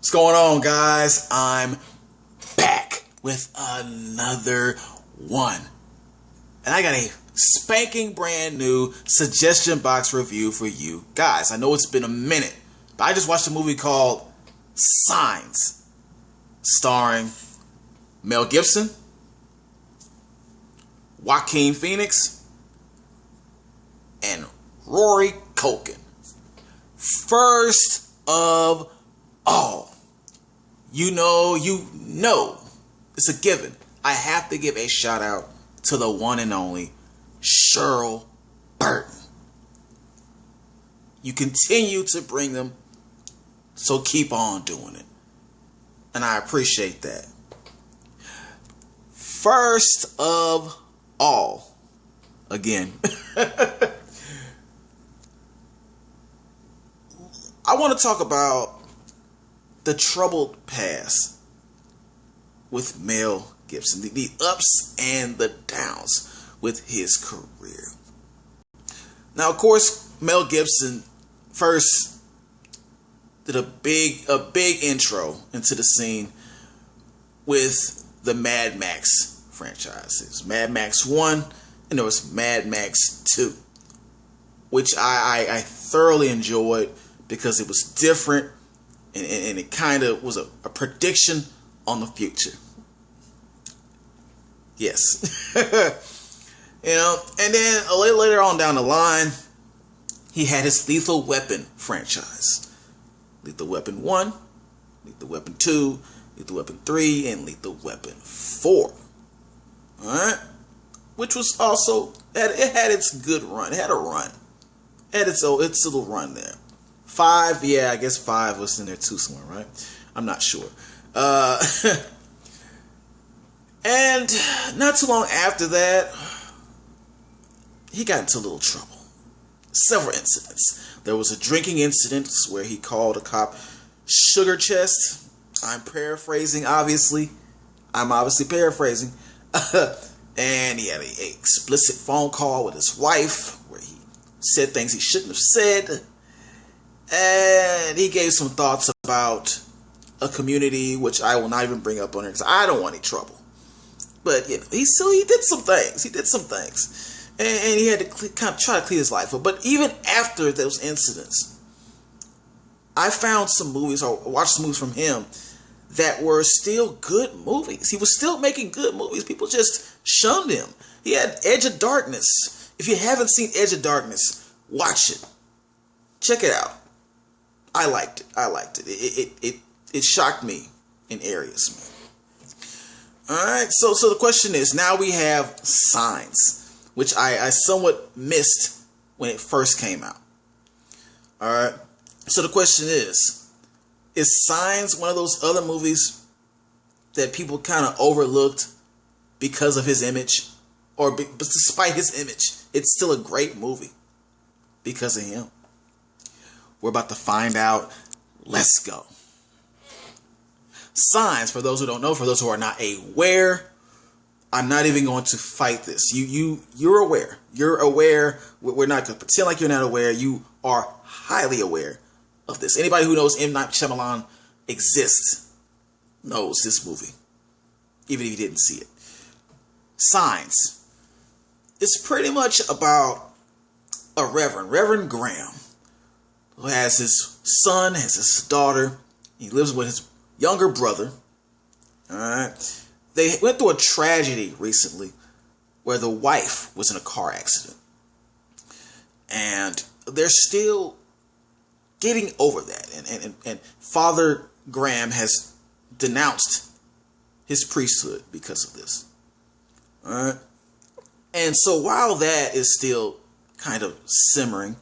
What's going on, guys? I'm back with another one. And I got a spanking brand new suggestion box review for you guys. I know it's been a minute, but I just watched a movie called Signs, starring Mel Gibson, Joaquin Phoenix, and Rory Culkin. First of all, you know, it's a given. I have to give a shout out to the one and only Cheryl Burton. You continue to bring them, so keep on doing it. And I appreciate that. First of all, again, I want to talk about the troubled past with Mel Gibson, the ups and the downs with his career. Now, of course, Mel Gibson first did a big intro into the scene with the Mad Max franchise. It was Mad Max 1 and there was Mad Max 2, which I thoroughly enjoyed because it was different and it kind of was a prediction on the future. Yes. And then a little later on down the line, he had his Lethal Weapon franchise. Lethal Weapon 1, Lethal Weapon 2, Lethal Weapon 3, and Lethal Weapon 4. Alright? Which was also, it had its good run. It had a run. It had its little run there. 5, yeah, I guess 5 was in there too somewhere, right? I'm not sure. And not too long after that, he got into a little trouble. Several incidents. There was a drinking incident where he called a cop sugar chest. I'm paraphrasing, obviously. I'm obviously paraphrasing. And he had an explicit phone call with his wife where he said things he shouldn't have said. And he gave some thoughts about a community, which I will not even bring up on here because I don't want any trouble. But you know, he did some things. He did some things. And he had to kind of try to clean his life up. But even after those incidents, I found some movies or watched some movies from him that were still good movies. He was still making good movies. People just shunned him. He had Edge of Darkness. If you haven't seen Edge of Darkness, watch it. Check it out. I liked it. It shocked me in areas, man. Alright, so the question is, now we have Signs, which I somewhat missed when it first came out. Alright, so the question is Signs one of those other movies that people kind of overlooked because of his image? But despite his image, it's still a great movie because of him. We're about to find out. Let's go. Signs, for those who don't know, for those who are not aware, I'm not even going to fight this. You're aware. You're aware. We're not going to pretend like you're not aware. You are highly aware of this. Anybody who knows M. Night Shyamalan exists knows this movie, even if you didn't see it. Signs. It's pretty much about a Reverend Graham, who has his son, has his daughter. He lives with his younger brother. Alright. They went through a tragedy recently where the wife was in a car accident. And they're still getting over that. And Father Graham has denounced his priesthood because of this. Alright. And so while that is still kind of simmering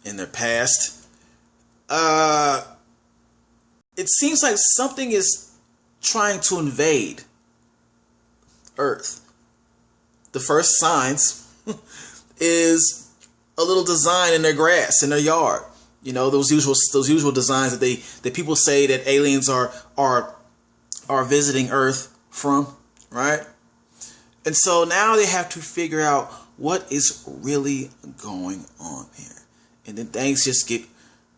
in their past, it seems like something is trying to invade Earth. The first Signs is a little design in their grass, in their yard. You know, those usual designs that people say that aliens are visiting Earth from, right? And so now they have to figure out what is really going on here. And then things just get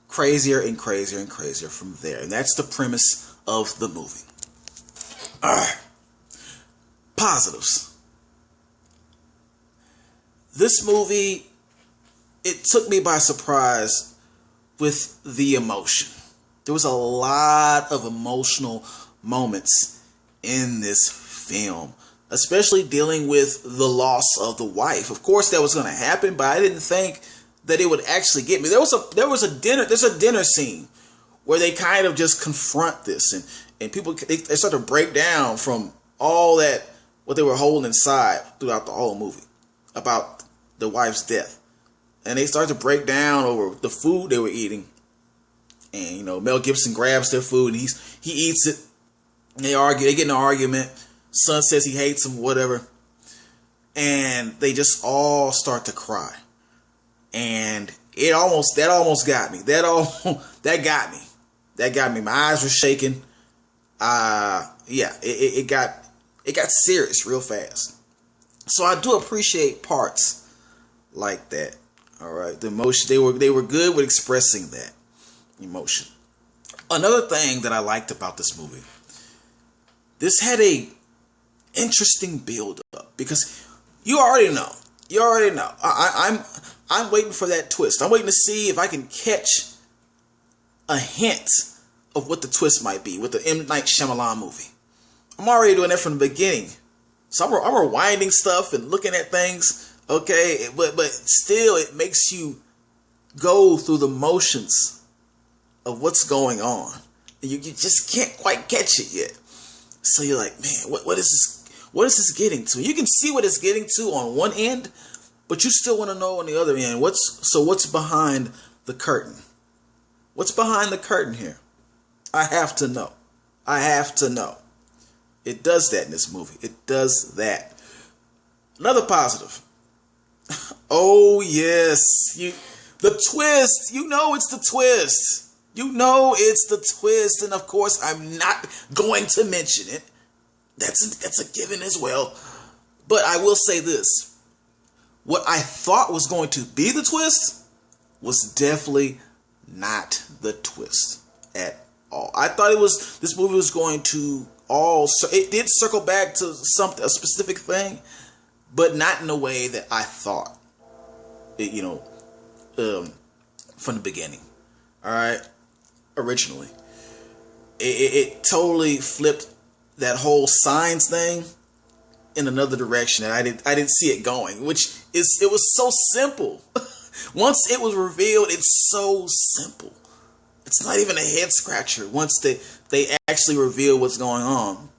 crazier and crazier and crazier from there. And that's the premise of the movie. Alright. Positives. This movie, it took me by surprise with the emotion. There was a lot of emotional moments in this film, especially dealing with the loss of the wife. Of course, that was going to happen, but I didn't think that it would actually get me. There's a dinner scene where they kind of just confront this, and people they start to break down from all that what they were holding inside throughout the whole movie about the wife's death, and they start to break down over the food they were eating. And Mel Gibson grabs their food and he eats it. And they argue. They get in an argument. Son says he hates him, whatever, and they just all start to cry. And that almost got me. That got me. My eyes were shaking. It got serious real fast. So I do appreciate parts like that. All right, the emotion, they were good with expressing that emotion. Another thing that I liked about this movie, this had a interesting build up, because you already know. I'm waiting for that twist. I'm waiting to see if I can catch a hint of what the twist might be with the M. Night Shyamalan movie. I'm already doing that from the beginning. So I'm rewinding stuff and looking at things, okay? But still, it makes you go through the motions of what's going on. And you just can't quite catch it yet. So you're like, man, what is this? What is this getting to? You can see what it's getting to on one end, but you still want to know on the other end. What's behind the curtain? What's behind the curtain here? I have to know. It does that in this movie. It does that. Another positive. Oh, yes. The twist. It's the twist. It's the twist. And of course, I'm not going to mention it. That's a given as well. But I will say this. What I thought was going to be the twist was definitely not the twist at all. I thought this movie was going to it did circle back to a specific thing, but not in the way that I thought it, from the beginning. All right. Originally, it totally flipped that whole signs thing in another direction, and I didn't see it going, it was so simple. Once it was revealed, it's so simple. It's not even a head scratcher once they actually reveal what's going on.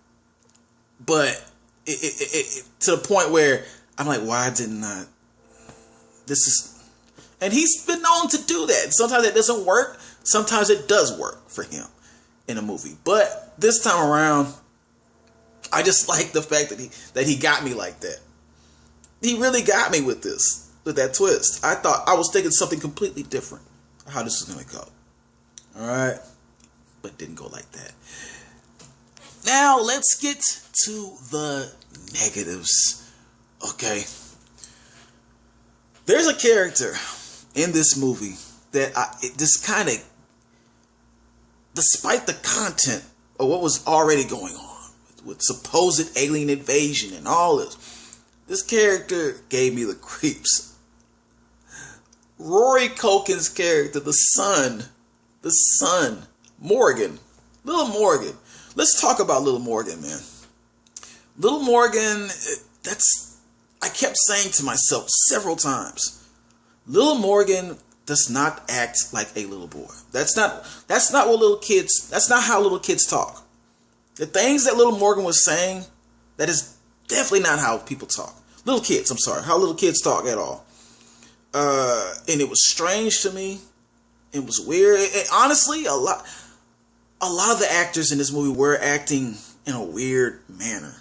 But it to the point where I'm like, why didn't I? And he's been known to do that. Sometimes it doesn't work. Sometimes it does work for him in a movie. But this time around, I just like the fact that he got me like that. He really got me with that twist. I was thinking something completely different how this is going to go. All right, but didn't go like that. Now let's get to the negatives. Okay, there's a character in this movie that despite the content of what was already going on with supposed alien invasion and all this character gave me the creeps. Rory Culkin's character, the son, Little Morgan. Let's talk about Little Morgan, man. Little Morgan, I kept saying to myself several times, Little Morgan does not act like a little boy. That's not how little kids talk. The things that Little Morgan was saying, that is definitely not how people talk. How little kids talk at all. And it was strange to me. It was weird. And honestly, a lot of the actors in this movie were acting in a weird manner.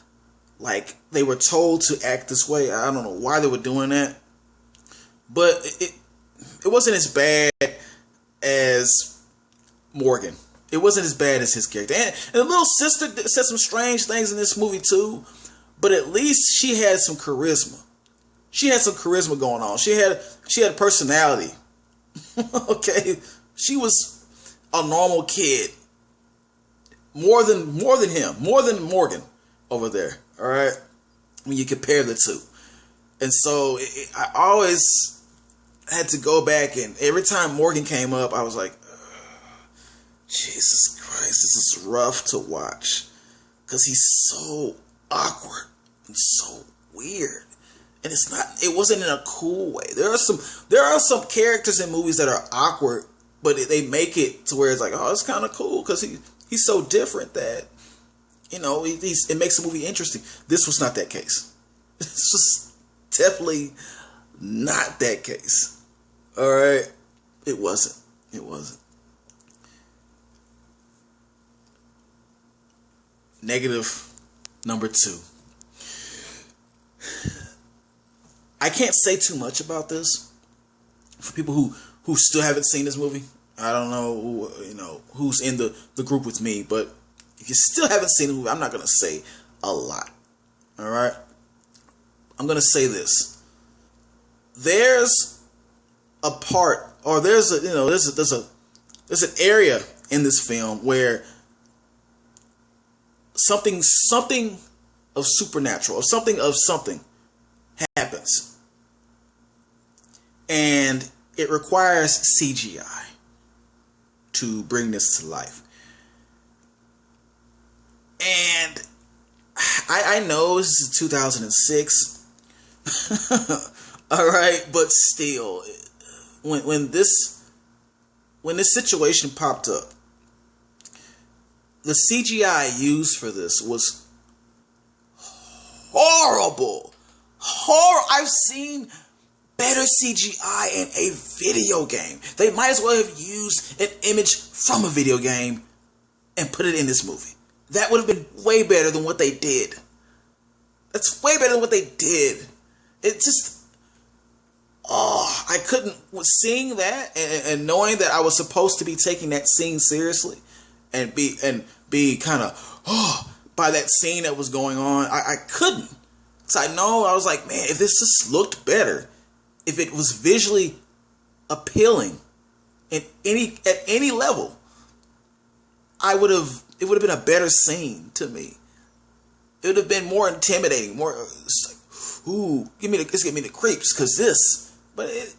Like they were told to act this way. I don't know why they were doing that. But it wasn't as bad as Morgan. It wasn't as bad as his character. And the little sister said some strange things in this movie too. But at least she had some charisma. She had some charisma going on. She had personality. Okay, She was a normal kid. More than him. More than Morgan over there. All right? When you compare the two. And so I always had to go back, and every time Morgan came up, I was like, Jesus Christ, this is rough to watch. Because he's so awkward and so weird. And it wasn't in a cool way. There are some characters in movies that are awkward, but they make it to where it's like, oh, it's kind of cool because he's so different that, you know, it makes the movie interesting. This was not that case. This was definitely not that case. All right? It wasn't. It wasn't. Negative number 2. I can't say too much about this for people who still haven't seen this movie. I don't know who's in the group with me, but if you still haven't seen the movie, I'm not gonna say a lot. All right, I'm gonna say this: there's a part, or there's an area in this film where something of supernatural, or something happens, and it requires CGI to bring this to life. And I know this is 2006, all right, but still, when this situation popped up, the CGI used for this was horrible. I've seen better CGI in a video game. They might as well have used an image from a video game and put it in this movie. That would have been way better than what they did. That's way better than what they did. It just, I couldn't, seeing that and knowing that I was supposed to be taking that scene seriously and be kind of, by that scene that was going on, I couldn't. So I was like, man, if this just looked better, if it was visually appealing at any level, it would have been a better scene to me. It would have been more intimidating, more like, ooh, give me the creeps, cause this. But it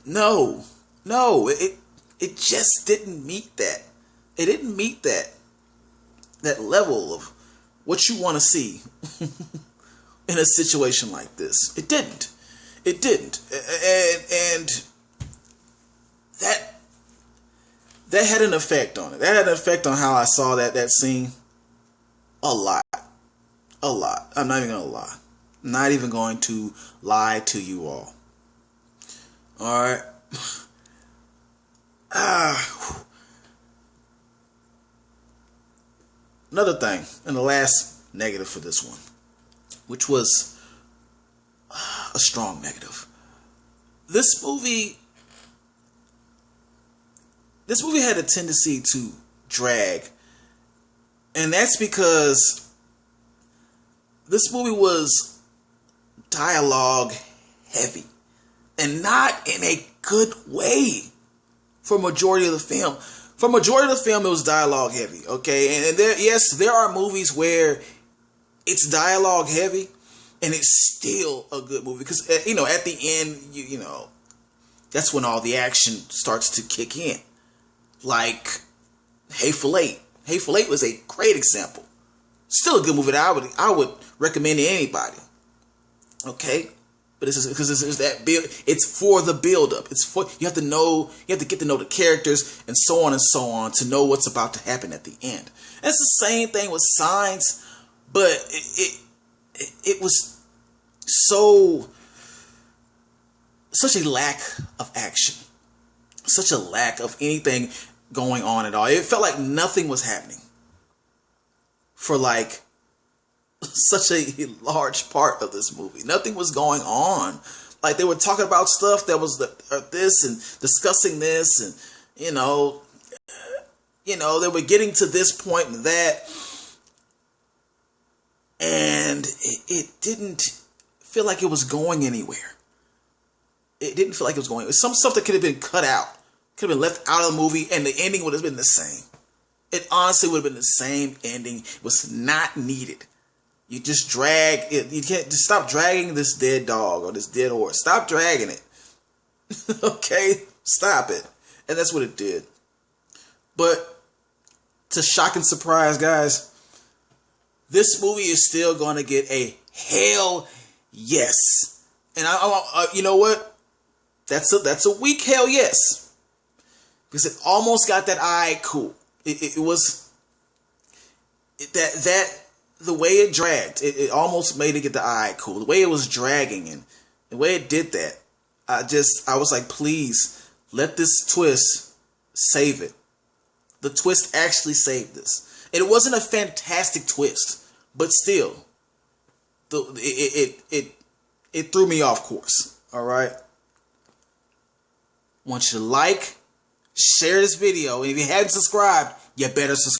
just didn't meet that. It didn't meet that level of what you want to see in a situation like this. It didn't. And that had an effect on it. That had an effect on how I saw that scene. A lot. I'm not even gonna lie. I'm not even going to lie to you all. Alright. Another thing, and the last negative for this one, which was a strong negative. This movie had a tendency to drag, and that's because this movie was dialogue heavy, and not in a good way for majority of the film. For majority of the film, it was dialogue heavy, okay? And there are movies where it's dialogue heavy, and it's still a good movie. Because, at the end, that's when all the action starts to kick in. Like, Hateful Eight. Hateful Eight was a great example. Still a good movie that I would recommend to anybody. Okay? But it's that build. It's for the build-up. You have to get to know the characters and so on to know what's about to happen at the end. And it's the same thing with Signs, but it was such a lack of action, such a lack of anything going on at all. It felt like nothing was happening for like such a large part of this movie. Nothing was going on. Like, they were talking about stuff that was this and discussing this, and they were getting to this point and that, and it didn't feel like it was going anywhere. It didn't feel like it was going. Some stuff that could have been cut out could have been left out of the movie, and the ending would have been the same. It honestly would have been the same ending. It was not needed. You just drag it. You can't just stop dragging this dead dog or this dead horse. Stop dragging it. Okay? Stop it. And that's what it did. But to shock and surprise, guys, this movie is still going to get a hell yes. And I you know what? That's a weak hell yes. Because it almost got that eye cool. It was that the way it dragged, it almost made it get the eye cool. The way it was dragging and the way it did that, I was like, please let this twist save it. The twist actually saved this. And it wasn't a fantastic twist, but still, it threw me off course. All right. Want you to like, share this video, and if you haven't subscribed, you better subscribe.